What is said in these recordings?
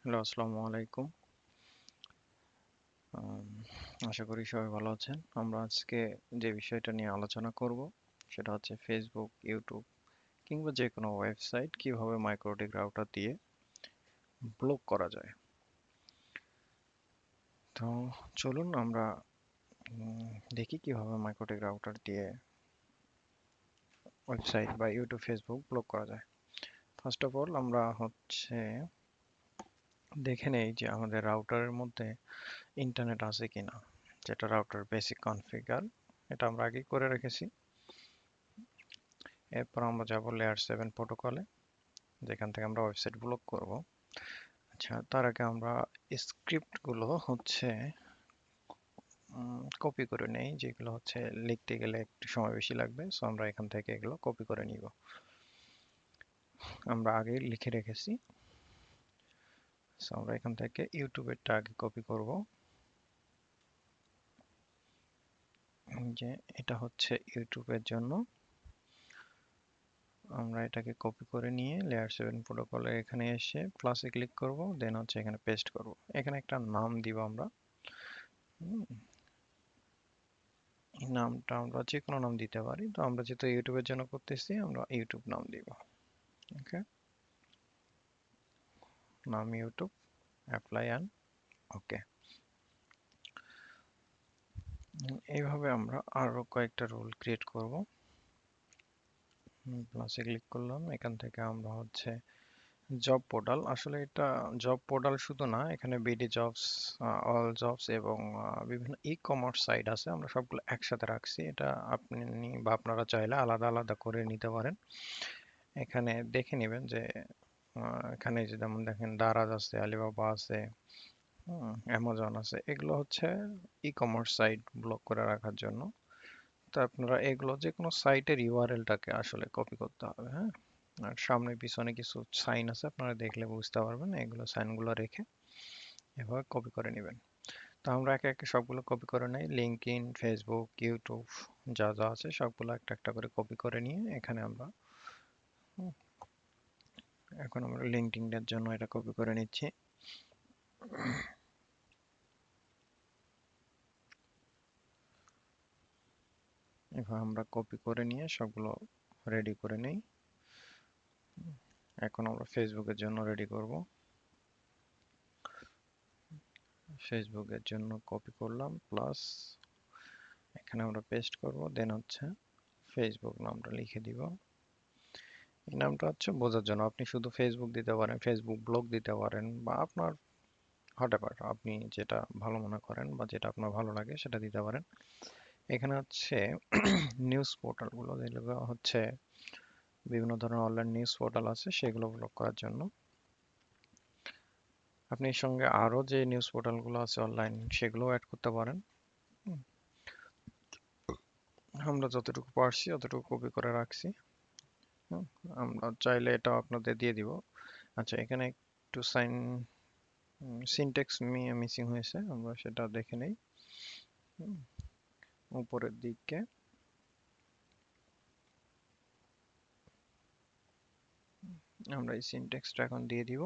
Hello, আসসালামু আলাইকুম। আম, আশা করি সবাই ভালো আছেন। আমরা আজকে যে বিষয়টা নিয়ে আলোচনা করব সেটা হচ্ছে ফেসবুক, ইউটিউব কিংবা যে কোনো ওয়েবসাইট কিভাবে মাইক্রোটিক রাউটার দিয়ে ব্লক করা যায়। তো চলুন আমরা দেখি কিভাবে মাইক্রোটিক রাউটার দিয়ে ওয়েবসাইট বা ইউটিউব, ফেসবুক ব্লক করা যায়। ফার্স্ট অফ অল আমরা হচ্ছে দেখে নেই যে আমাদের রাউটারের মধ্যে ইন্টারনেট আছে কিনা, যেটা রাউটার বেসিক কনফিগার, এটা আমরা আগেই করে রেখেছি। এরপর আমরা যাব লেয়ার 7 প্রোটোকলে, যেখান থেকে আমরা ওয়েবসাইট ব্লক করব। আচ্ছা, তার আগে আমরা স্ক্রিপ্ট গুলো হচ্ছে কপি করে নেই, যেগুলো হচ্ছে লিখতে গেলে একটু সময় বেশি লাগবে। সো আমরা এখান থেকে এগুলো কপি করে নিব। আমরা আগে লিখে রেখেছি। সো আমরা এখান থেকে ইউটিউবেরটা আগে কপি করব। যে এটা হচ্ছে ইউটিউবের জন্য, আমরা এটাকে কপি করে নিয়ে লেয়ার 7 প্রোটোকলে এখানে এসে প্লাসে ক্লিক করব, দেন হচ্ছে এখানে পেস্ট করব। এখানে একটা নাম দিব আমরা। হুম, এই নামটা আমরা যে কোনো নাম দিতে পারি। তো আমরা যেহেতু ইউটিউবের জন্য করতেছি, আমরা ইউটিউব নাম দিব। ওকে, নাম ইউটিউব, অ্যাপ্লাই অ্যান্ড ওকে। এইভাবে আমরা আরো কয়েকটা রোল ক্রিয়েট করব। প্লাসে ক্লিক করলাম, এখান থেকে আমরা হচ্ছে জব পোর্টাল, আসলে এটা জব পোর্টাল শুধু না, এখানে বিডি জবস, অল জবস এবং বিভিন্ন ই কমার্স সাইট আছে, আমরা সবগুলো একসাথে রাখছি। এটা আপনি বা আপনারা চাইলে আলাদা আলাদা করে নিতে পারেন। এখানে দেখে নেবেন যে এখানে যে যেমন দেখেন দারাজ আছে, আলিবাবা আছে, অ্যামাজন আছে, এগুলো হচ্ছে ই কমার্স সাইট ব্লক করে রাখার জন্য। তো আপনারা এগুলো যে কোনো সাইটের ইউআরএলটাকে আসলে কপি করতে হবে, হ্যাঁ। আর সামনে পিছনে কিছু সাইন আছে, আপনারা দেখলে বুঝতে পারবেন। এগুলো সাইনগুলো রেখে এভাবে কপি করে নেবেন। তো আমরা একে একে সবগুলো কপি করে নেই। লিঙ্কডইন, ফেসবুক, ইউটিউব যা যা আছে সবগুলো একটা একটা করে কপি করে নিয়ে এখানে আমরা হুম, এখন আমরা লিঙ্কডইনের জন্য এটা কপি করে নিচ্ছি। এবার আমরা কপি করে নিয়ে সবগুলো রেডি করে নেই। এখন আমরা ফেসবুকের জন্য রেডি করব। ফেসবুকের জন্য কপি করলাম, প্লাস এখানে আমরা পেস্ট করব, দেন হচ্ছে ফেসবুক নামটা লিখে দিব। এই নামটা হচ্ছে বোঝার জন্য, আপনি শুধু ফেসবুক দিতে পারেন, ফেসবুক ব্লগ দিতে পারেন, বা আপনার হোয়াটএভার আপনি যেটা ভালো মনে করেন বা যেটা আপনার ভালো লাগে সেটা দিতে পারেন। এখানে হচ্ছে নিউজ পোর্টালগুলো, যেগুলো হচ্ছে বিভিন্ন ধরনের অনলাইন নিউজ পোর্টাল আছে, সেগুলো ব্লক করার জন্য আপনি এর সঙ্গে আরো যে নিউজ পোর্টালগুলো আছে অনলাইন, সেগুলো অ্যাড করতে পারেন। হুম, আমরা যতটুকু পারছি অতটুকু কপি করে রাখছি। হুম, আমরা চাইলে এটাও আপনাদের দিয়ে দিব। আচ্ছা, এখানে একটু সিনট্যাক্স মিসিং হয়েছে, আমরা সেটা দেখে নেই। হুম, উপরের দিকে আমরা এই সিনট্যাক্সটা এখন দিয়ে দিব।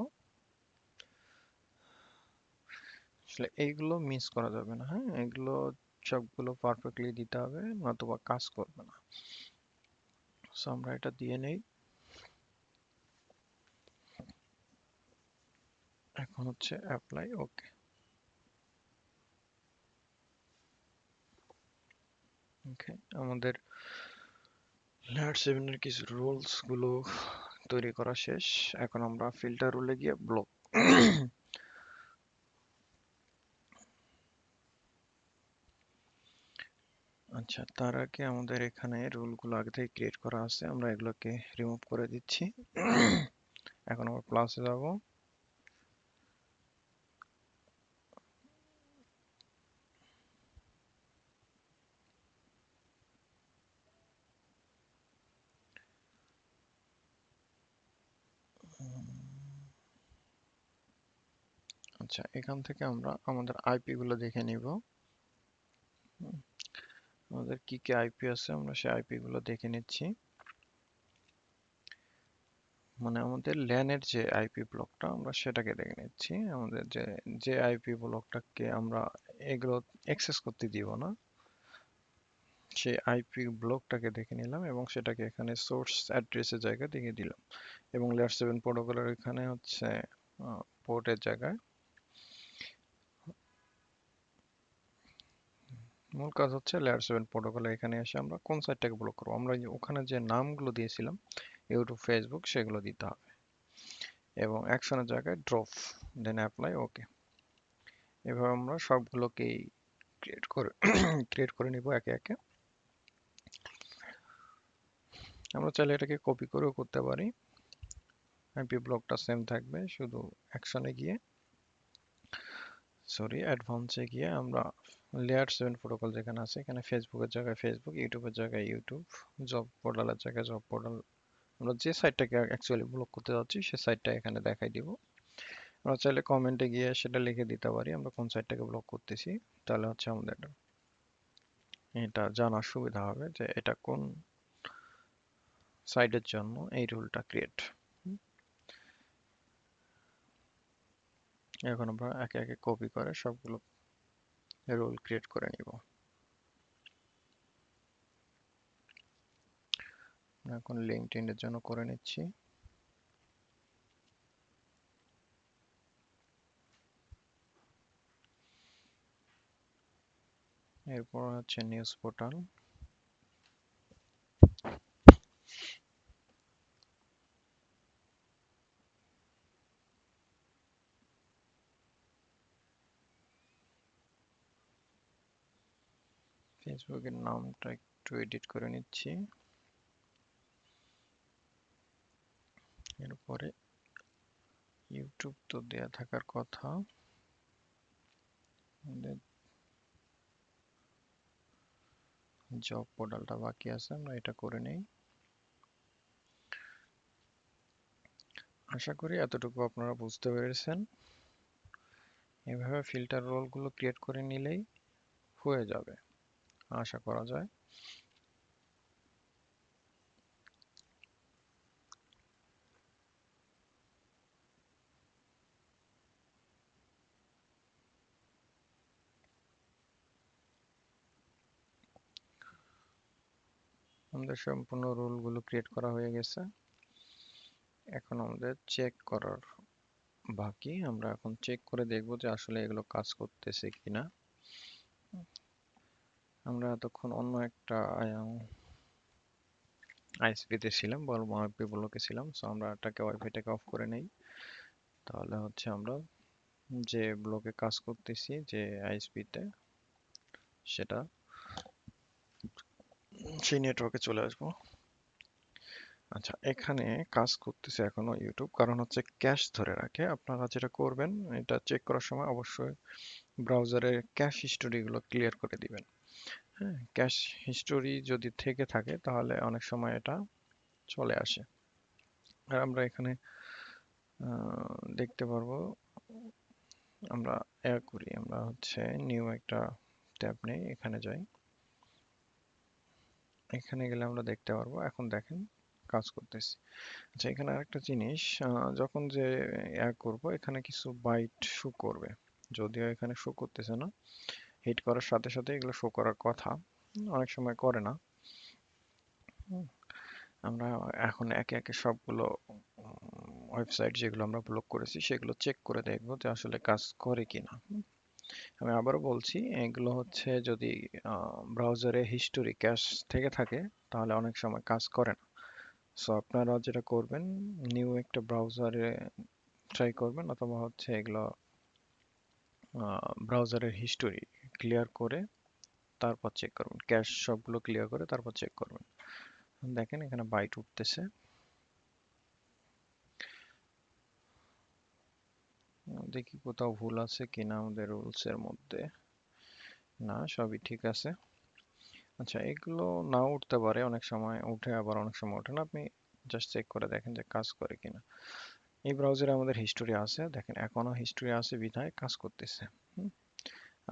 আসলে এইগুলো মিস করা যাবে না, হ্যাঁ, এগুলো সবগুলো পারফেক্টলি দিতে হবে, নতুবা কাজ করবে না। সো আমরা এটা দিয়ে নেই। এখন হচ্ছে অ্যাপ্লাই ওকে। ওকে, আমাদের লেয়ার 7 এর কিছু রুলস গুলো তৈরি করা শেষ। এখন আমরা ফিল্টার রুলে গিয়ে ব্লক। আচ্ছা, তার আগে আমাদের এখানে রুলগুলো আগে থেকে ক্রিয়েট করা আছে, আমরা এগুলোকে রিমুভ করে দিচ্ছি। এখন আমরা প্লাসে যাব। আচ্ছা, এখান থেকে আমরা আমাদের আইপি গুলো দেখে নিব। হুম, আমাদের কি কি আইপি আছে আমরা সেই আইপি গুলো দেখে নিচ্ছি। মানে আমাদের ল্যানের যে আইপি ব্লকটা আমরা সেটাকে দেখে নিচ্ছি। আমাদের যে যে আইপি ব্লকটাকে আমরা এগুলো অ্যাক্সেস করতে দিব না, সেই আইপি ব্লকটাকে দেখে নিলাম এবং সেটাকে এখানে সোর্স অ্যাড্রেসের জায়গায় দেখিয়ে দিলাম। এবং লেয়ার 7 প্রোটোকলের এখানে হচ্ছে পোর্টের জায়গায় মূল কাজ হচ্ছে লেয়ার 7 প্রোটোকলে এখানে এসে আমরা কোন সাইটটাকে ব্লক করবো, আমরা ওখানে যে নামগুলো দিয়েছিলাম ইউটিউব, ফেসবুক, সেগুলো দিতে হবে এবং অ্যাকশনের জায়গায় ড্রপ, দেন অ্যাপ্লাই, ওকে। এভাবে আমরা সবগুলোকেই ক্রিয়েট করে ক্রিয়েট করে নিব একে একে। আমরা চাইলে এটাকে কপি করেও করতে পারি, আইপি ব্লকটা সেম থাকবে, শুধু অ্যাকশনে গিয়ে অ্যাডভান্সে গিয়ে আমরা লেয়ার 7 প্রোটোকল যেখানে আছে এখানে ফেসবুকের জায়গায় ফেসবুক, ইউটিউবের জায়গায় ইউটিউব, জব পোর্টালের জায়গায় জব পোর্টাল, আমরা যে সাইটটাকে অ্যাকচুয়ালি ব্লক করতে যাচ্ছি সেই সাইটটা এখানে দেখাই দিব। আমরা চাইলে কমেন্টে গিয়ে সেটা লিখে দিতে পারি আমরা কোন সাইটটাকে ব্লক করতেছি, তাহলে হচ্ছে আমাদের এটা জানার সুবিধা হবে যে এটা কোন সাইটের জন্য এই রুলটা ক্রিয়েট। এখন আমরা একে একে কপি করে সবগুলো রুল ক্রিয়েট করে নিব। এখন লিঙ্কডইনের জন্য করে নিচ্ছি। এরপর হচ্ছে নিউজ পোর্টাল, ফেসবুকের নামটা একটু এডিট করে নিচ্ছি। এরপরে ইউটিউব তো দেয়া থাকার কথা, জব পোর্টালটা বাকি আছে, আমরা এটা করে নেই। আশা করি এতটুকু আপনারা বুঝতে পেরেছেন। এভাবে ফিল্টার রোলগুলো ক্রিয়েট করে নিলেই হয়ে যাবে আশা করা যায়। আমাদের সম্পূর্ণ রুলগুলো ক্রিয়েট করা হয়ে গেছে, এখন আমাদের চেক করার বাকি। আমরা এখন চেক করে দেখব যে আসলে এগুলো কাজ করতেছে কিনা। আমরা এতক্ষণ অন্য একটা আইএসপিতে ছিলাম, বলবো আইপি ব্লকে ছিলাম, সো আমরা এটাকে ওয়াইফাইটাকে অফ করে নেই। তাহলে হচ্ছে আমরা যে ব্লকে কাজ করতেছি যে আইএসপিতে সেটা সেই নেটওয়ার্কে চলে আসবো। আচ্ছা, এখানে কাজ করতেছে এখনো ইউটিউব, কারণ হচ্ছে ক্যাশ ধরে রাখে। আপনারা যেটা করবেন এটা চেক করার সময় অবশ্যই ব্রাউজারের ক্যাশ হিস্টোরিগুলো ক্লিয়ার করে দিবেন। হ্যাঁ, ক্যাশ হিস্টোরি যদি থেকে থাকে তাহলে অনেক সময় এটা চলে আসে। আর আমরা এখানে দেখতে পারবো, আমরা করি, আমরা হচ্ছে নিউ একটা ট্যাব নেই, এখানে যাই, এখানে গেলে আমরা দেখতে পারবো। এখন দেখেন কাজ করতেছি। আচ্ছা, এখানে আরেকটা জিনিস, যখন যে করব এখানে কিছু বাইট শো করবে, যদিও এখানে শো করতেছে না, হিট করার সাথে সাথে এগুলো শো করার কথা, অনেক সময় করে না। হুম, আমরা এখন একে একে সবগুলো ওয়েবসাইট যেগুলো আমরা ব্লক করেছি সেগুলো চেক করে দেখবো যে আসলে কাজ করে কিনা। আমি আবারও বলছি, এগুলো হচ্ছে যদি ব্রাউজারে হিস্টোরি ক্যাশ থেকে থাকে তাহলে অনেক সময় কাজ করে না। সো আপনারা যেটা করবেন, নিউ একটা ব্রাউজারে ট্রাই করবেন, অথবা হচ্ছে এগুলো ব্রাউজারের হিস্টোরি ক্লিয়ার করে তারপর চেক করবেন, ক্যাশ সবগুলো ক্লিয়ার করে তারপর চেক করবেন। দেখেন এখানে বাইট উঠতেছে, দেখি কোথাও ভুল আছে কিনা আমাদের রুলস এর মধ্যে। না, সবই ঠিক আছে। আচ্ছা, এগুলো না উঠতে পারে, অনেক সময় উঠে আবার অনেক সময় ওঠে না, আপনি জাস্ট চেক করে দেখেন যে কাজ করে কিনা। এই ব্রাউজারে আমাদের হিস্টোরি আছে, দেখেন এখনো হিস্টোরি আছে বিধায় কাজ করতেছে। হুম,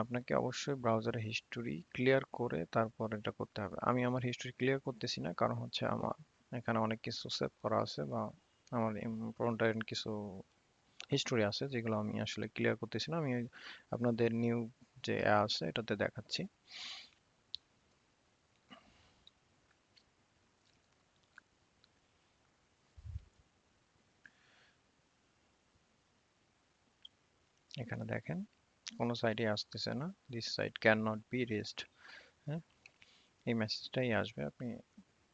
আপনাকে অবশ্যই ব্রাউজারে হিস্টোরি ক্লিয়ার করে তারপর এটা করতে হবে। আমি আমার হিস্টোরি ক্লিয়ার করতেছি না, কারণ হচ্ছে আমার এখানে অনেক কিছু সেভ করা আছে বা আমার ইম্পর্টেন্ট কিছু হিস্টোরি আছে যেগুলো আমি আসলে ক্লিয়ার করতেছি না। আমি আপনাদের নিউ যে আছে এটাতে দেখাচ্ছি। এখানে দেখেন কোনো সাইটে আসতেছে না, this site can not be reached. হ্যাঁ, এই মেসেজটাই আসবে। আপনি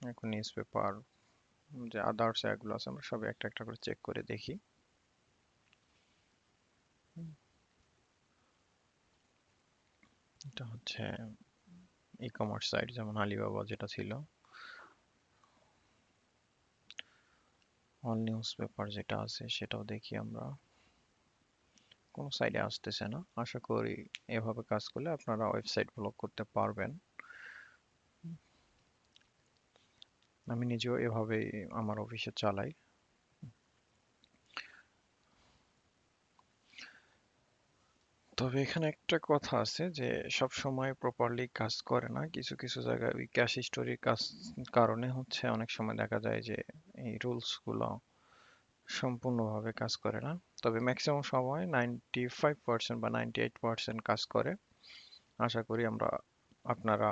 এখন নিউজ পেপার যে আদার্স এগুলো আছে আমরা সব একটা একটা করে চেক করে দেখি। হুম, এটা হচ্ছে ই কমার্স সাইট, যেমন আলিবাবা যেটা ছিল, অল নিউজ পেপার যেটা আছে সেটাও দেখি আমরা। কোনো সাইটে আসতেছে না। আশা করি এভাবে কাজ করলে আপনারা ওয়েবসাইট ব্লক করতে পারবেন। আমি নিজেও এভাবেই আমার অফিসে চালাই। তবে এখানে একটা কথা আছে যে সব সময় প্রপারলি কাজ করে না, কিছু কিছু জায়গায় ওই ক্যাশ হিস্টোরির কাজ কারণে হচ্ছে অনেক সময় দেখা যায় যে এই রুলস গুলো সম্পূর্ণভাবে কাজ করে না। তবে ম্যাক্সিমাম সময় 95% বা 98% কাজ করে। আশা করি আপনারা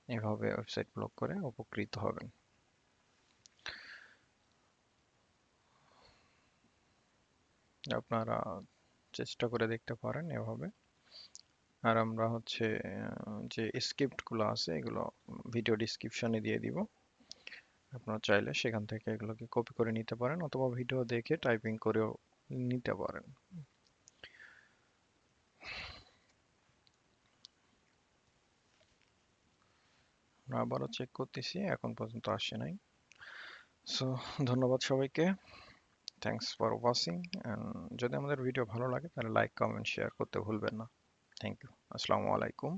এভাবে ওয়েবসাইট ব্লক করে উপকৃত হবেন। আপনারা চেষ্টা করে দেখতে পারেন এভাবে। আর আমরা হচ্ছে যে স্ক্রিপ্ট গুলো আছে এগুলো ভিডিও ডিসক্রিপশনে দিয়ে দিব। আপনারা চাইলে সেখান থেকে এগুলোকে কপি করে নিতে পারেন অথবা ভিডিও দেখে টাইপিং করেও নিতে পারেন। আমরা আবারও চেক করতেছি, এখন পর্যন্ত আসে নাই। সো ধন্যবাদ সবাইকে। Thanks for watching. অ্যান্ড যদি আমাদের ভিডিও ভালো লাগে তাহলে লাইক কমেন্ট শেয়ার করতে ভুলবেন না। Thank you. আসসালামু আলাইকুম।